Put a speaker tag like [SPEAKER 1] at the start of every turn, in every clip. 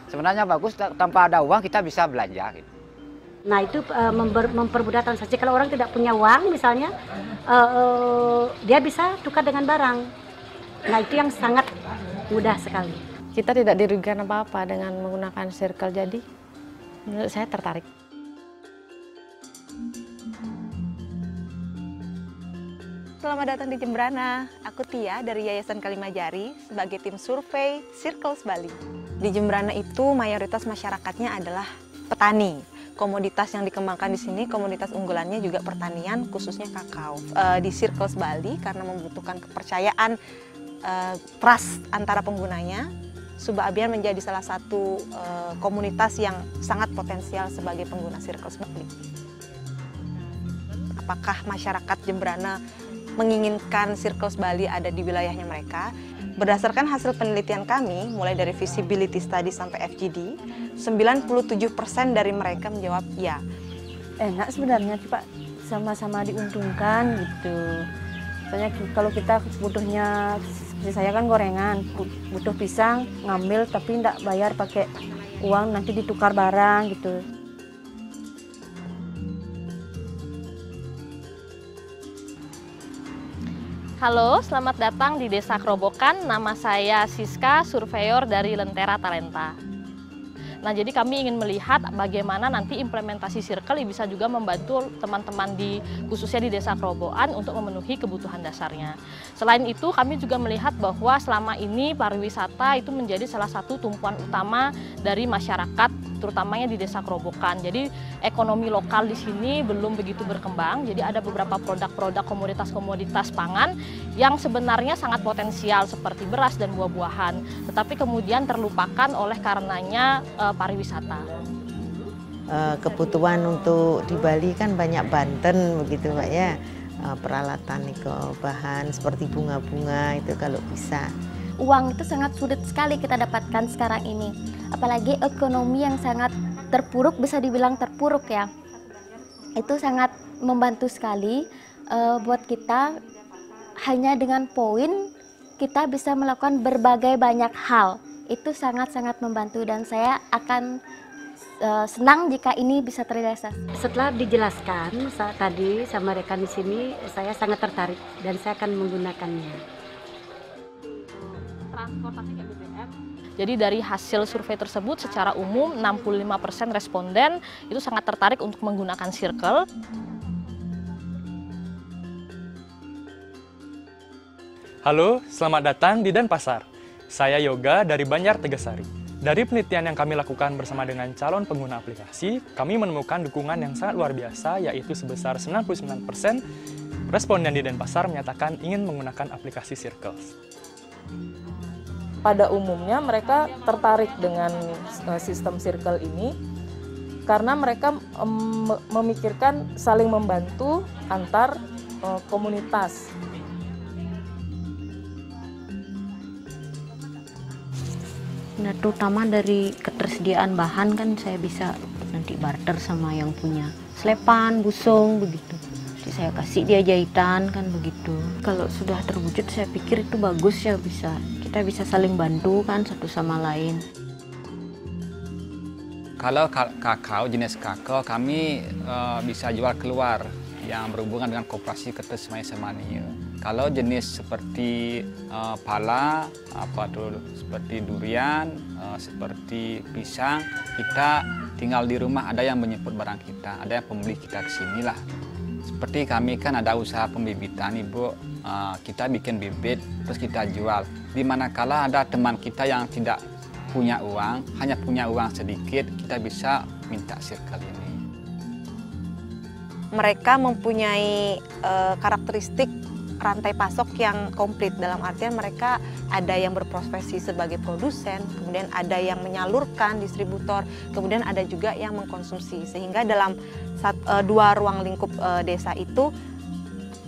[SPEAKER 1] Sebenarnya bagus, tanpa ada uang kita bisa belanja gitu.
[SPEAKER 2] Nah itu mempermudah transaksi. Kalau orang tidak punya uang misalnya, dia bisa tukar dengan barang. Nah itu yang sangat mudah sekali.
[SPEAKER 3] Kita tidak dirugikan apa-apa dengan menggunakan Circle, jadi menurut saya tertarik.
[SPEAKER 4] Selamat datang di Jembrana. Aku Tia dari Yayasan Kalimajari sebagai tim survei Circles Bali. Di Jembrana itu mayoritas masyarakatnya adalah petani. Komoditas yang dikembangkan di sini, komoditas unggulannya juga pertanian, khususnya kakao. Di Circles Bali karena membutuhkan kepercayaan, trust antara penggunanya, Subak Abian menjadi salah satu komunitas yang sangat potensial sebagai pengguna Circles Bali. Apakah masyarakat Jembrana menginginkan Circles Bali ada di wilayahnya mereka? Berdasarkan hasil penelitian kami, mulai dari feasibility study sampai FGD, 97% dari mereka menjawab ya.
[SPEAKER 5] Enak sebenarnya Pak, sama-sama diuntungkan gitu. Soalnya kalau kita butuhnya, seperti saya kan gorengan, butuh pisang, ngambil tapi tidak bayar pakai uang, nanti ditukar barang gitu.
[SPEAKER 6] Halo, selamat datang di Desa Kerobokan. Nama saya Siska, surveyor dari Lentera Talenta. Nah, jadi kami ingin melihat bagaimana nanti implementasi Circle bisa juga membantu teman-teman khususnya di Desa Kerobokan untuk memenuhi kebutuhan dasarnya. Selain itu, kami juga melihat bahwa selama ini pariwisata itu menjadi salah satu tumpuan utama dari masyarakat, terutamanya di Desa Kerobokan. Jadi ekonomi lokal di sini belum begitu berkembang. Jadi ada beberapa produk-produk komoditas-komoditas pangan yang sebenarnya sangat potensial seperti beras dan buah-buahan, tetapi kemudian terlupakan oleh karenanya pariwisata.
[SPEAKER 7] Kebutuhan untuk di Bali kan banyak Banten begitu Pak ya, peralatan bahan seperti bunga-bunga itu kalau bisa.
[SPEAKER 8] Uang itu sangat sulit sekali kita dapatkan sekarang ini, apalagi ekonomi yang sangat terpuruk, bisa dibilang terpuruk ya. Itu sangat membantu sekali buat kita. Hanya dengan poin kita bisa melakukan berbagai banyak hal. Itu sangat-sangat membantu dan saya akan senang jika ini bisa terrealisasi.
[SPEAKER 2] Setelah dijelaskan tadi sama rekan di sini, saya sangat tertarik dan saya akan menggunakannya.
[SPEAKER 6] Transportasi kayak BBM. Jadi dari hasil survei tersebut secara umum 65% responden itu sangat tertarik untuk menggunakan Circle.
[SPEAKER 9] Halo, selamat datang di Denpasar. Saya Yoga dari Banjar Tegasari. Dari penelitian yang kami lakukan bersama dengan calon pengguna aplikasi, kami menemukan dukungan yang sangat luar biasa, yaitu sebesar 99% responden di Denpasar menyatakan ingin menggunakan aplikasi Circles.
[SPEAKER 10] Pada umumnya mereka tertarik dengan sistem Circle ini karena mereka memikirkan saling membantu antar komunitas.
[SPEAKER 5] Nah, terutama dari ketersediaan bahan kan saya bisa nanti barter sama yang punya selepan, busung begitu. Jadi saya kasih dia jahitan kan begitu. Kalau sudah terwujud saya pikir itu bagus ya, kita bisa saling bantu kan satu sama lain.
[SPEAKER 1] Kalau kakao, jenis kakao kami bisa jual keluar yang berhubungan dengan koperasi Kertas Semai Semania. Kalau jenis seperti pala, seperti durian, seperti pisang, kita tinggal di rumah ada yang menjemput barang kita, ada yang pembeli kita ke sini lah. Seperti kami kan ada usaha pembibitan Ibu, kita bikin bibit terus kita jual. Di manakala ada teman kita yang tidak punya uang, hanya punya uang sedikit, kita bisa minta Circle ini.
[SPEAKER 4] Mereka mempunyai karakteristik rantai pasok yang komplit, dalam artian mereka ada yang berprofesi sebagai produsen, kemudian ada yang menyalurkan, distributor, kemudian ada juga yang mengkonsumsi, sehingga dalam dua ruang lingkup desa itu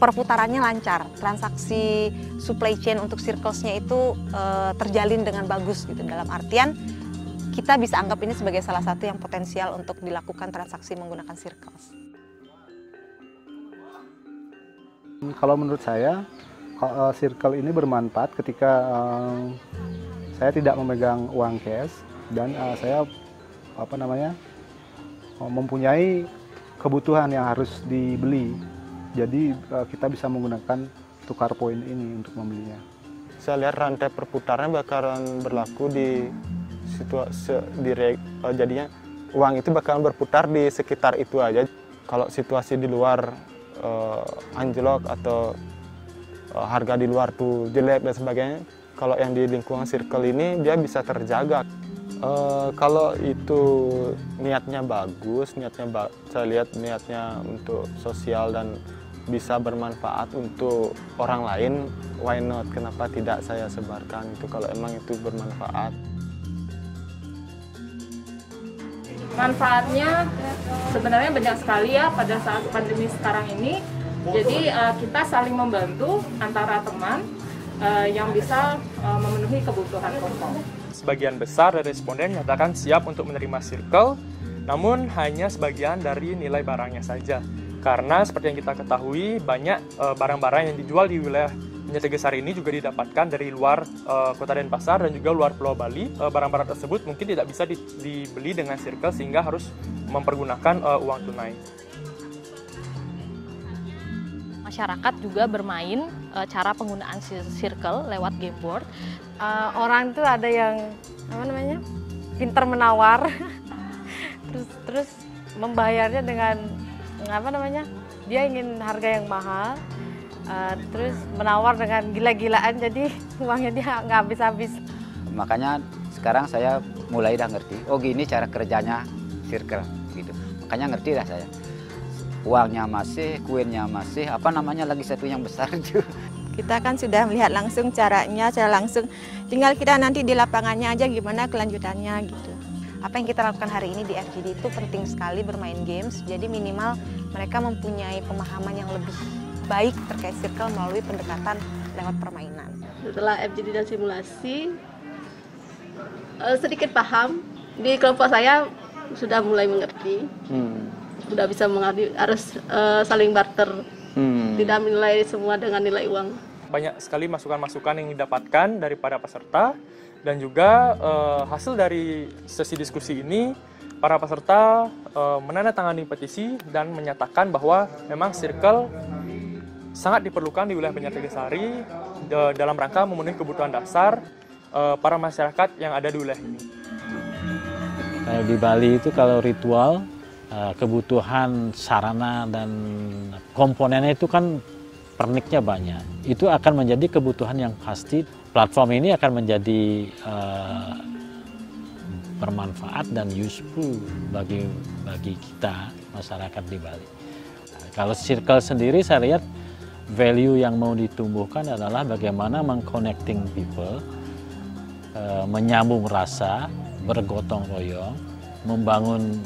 [SPEAKER 4] perputarannya lancar, transaksi supply chain untuk Circles-nya itu terjalin dengan bagus gitu, dalam artian kita bisa anggap ini sebagai salah satu yang potensial untuk dilakukan transaksi menggunakan Circles.
[SPEAKER 11] Kalau menurut saya, Circle ini bermanfaat ketika saya tidak memegang uang cash, dan saya mempunyai kebutuhan yang harus dibeli. Jadi kita bisa menggunakan tukar poin ini untuk membelinya.
[SPEAKER 12] Saya lihat rantai perputaran bakalan berlaku jadinya uang itu bakalan berputar di sekitar itu aja. Kalau situasi di luar anjlok atau harga di luar tuh jelek dan sebagainya, kalau yang di lingkungan circle ini dia bisa terjaga. Kalau itu niatnya bagus, saya lihat niatnya untuk sosial dan bisa bermanfaat untuk orang lain, why not? Kenapa tidak saya sebarkan itu kalau emang itu bermanfaat.
[SPEAKER 10] Manfaatnya sebenarnya banyak sekali ya pada saat pandemi sekarang ini. Jadi kita saling membantu antara teman yang bisa memenuhi kebutuhan pokok.
[SPEAKER 9] Sebagian besar dari responden nyatakan siap untuk menerima circle, namun hanya sebagian dari nilai barangnya saja. Karena seperti yang kita ketahui, banyak barang-barang yang dijual di wilayah Banjar Tegasari ini juga didapatkan dari luar Kota Denpasar dan juga luar Pulau Bali. Barang-barang tersebut mungkin tidak bisa dibeli dengan circle sehingga harus mempergunakan uang tunai.
[SPEAKER 6] Masyarakat juga bermain cara penggunaan circle lewat game board.
[SPEAKER 3] Orang tuh ada yang pintar menawar, terus membayarnya dengan dia ingin harga yang mahal, terus menawar dengan gila-gilaan, jadi uangnya dia nggak habis-habis.
[SPEAKER 13] Makanya sekarang saya mulai dah ngerti, oh gini cara kerjanya circle gitu. Makanya ngerti dah saya. Uangnya masih, kuennya masih, lagi satu yang besar juga.
[SPEAKER 4] Kita kan sudah melihat langsung caranya, secara langsung. Tinggal kita nanti di lapangannya aja gimana kelanjutannya gitu. Apa yang kita lakukan hari ini di FGD itu penting sekali bermain games. Jadi minimal mereka mempunyai pemahaman yang lebih baik terkait circle melalui pendekatan lewat permainan.
[SPEAKER 14] Setelah FGD dan simulasi, sedikit paham. Di kelompok saya sudah mulai mengerti. Sudah bisa mengerti, harus saling barter. Tidak menilai semua dengan nilai uang.
[SPEAKER 9] Banyak sekali masukan-masukan yang didapatkan dari para peserta, dan juga hasil dari sesi diskusi ini, para peserta menandatangani petisi dan menyatakan bahwa memang circle sangat diperlukan di wilayah Banjar Tegasari dalam rangka memenuhi kebutuhan dasar para masyarakat yang ada di wilayah ini.
[SPEAKER 15] Kalau di Bali itu kalau ritual, kebutuhan sarana dan komponennya itu kan perniknya banyak. Itu akan menjadi kebutuhan yang pasti. Platform ini akan menjadi bermanfaat dan useful bagi kita masyarakat di Bali. Kalau circle sendiri saya lihat value yang mau ditumbuhkan adalah bagaimana meng-connecting people, menyambung rasa, bergotong royong, membangun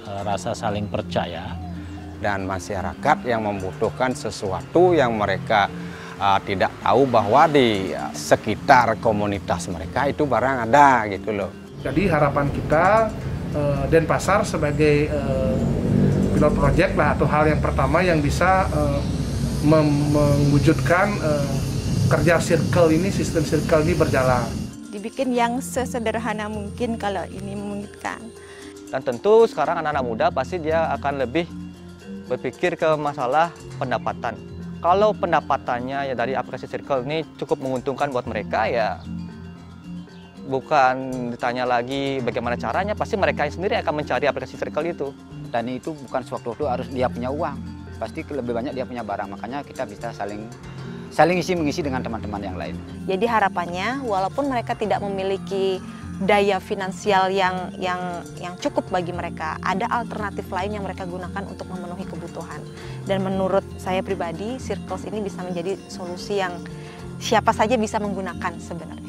[SPEAKER 15] rasa saling percaya.
[SPEAKER 16] Dan masyarakat yang membutuhkan sesuatu yang mereka tidak tahu bahwa di sekitar komunitas mereka itu barang ada gitu loh.
[SPEAKER 17] Jadi harapan kita Denpasar sebagai pilot project lah, atau hal yang pertama yang bisa mewujudkan kerja circle ini, sistem circle ini berjalan.
[SPEAKER 4] Dibikin yang sesederhana mungkin kalau ini memungkinkan.
[SPEAKER 18] Dan tentu sekarang anak-anak muda pasti dia akan lebih berpikir ke masalah pendapatan. Kalau pendapatannya ya dari aplikasi circle ini cukup menguntungkan buat mereka, ya bukan ditanya lagi bagaimana caranya, pasti mereka sendiri akan mencari aplikasi circle itu.
[SPEAKER 13] Dan itu bukan sewaktu-waktu harus dia punya uang, pasti lebih banyak dia punya barang, makanya kita bisa saling isi-mengisi dengan teman-teman yang lain.
[SPEAKER 4] Jadi harapannya walaupun mereka tidak memiliki daya finansial yang cukup bagi mereka, ada alternatif lain yang mereka gunakan untuk memenuhi kebutuhan. Dan menurut saya pribadi, Circles ini bisa menjadi solusi yang siapa saja bisa menggunakan sebenarnya.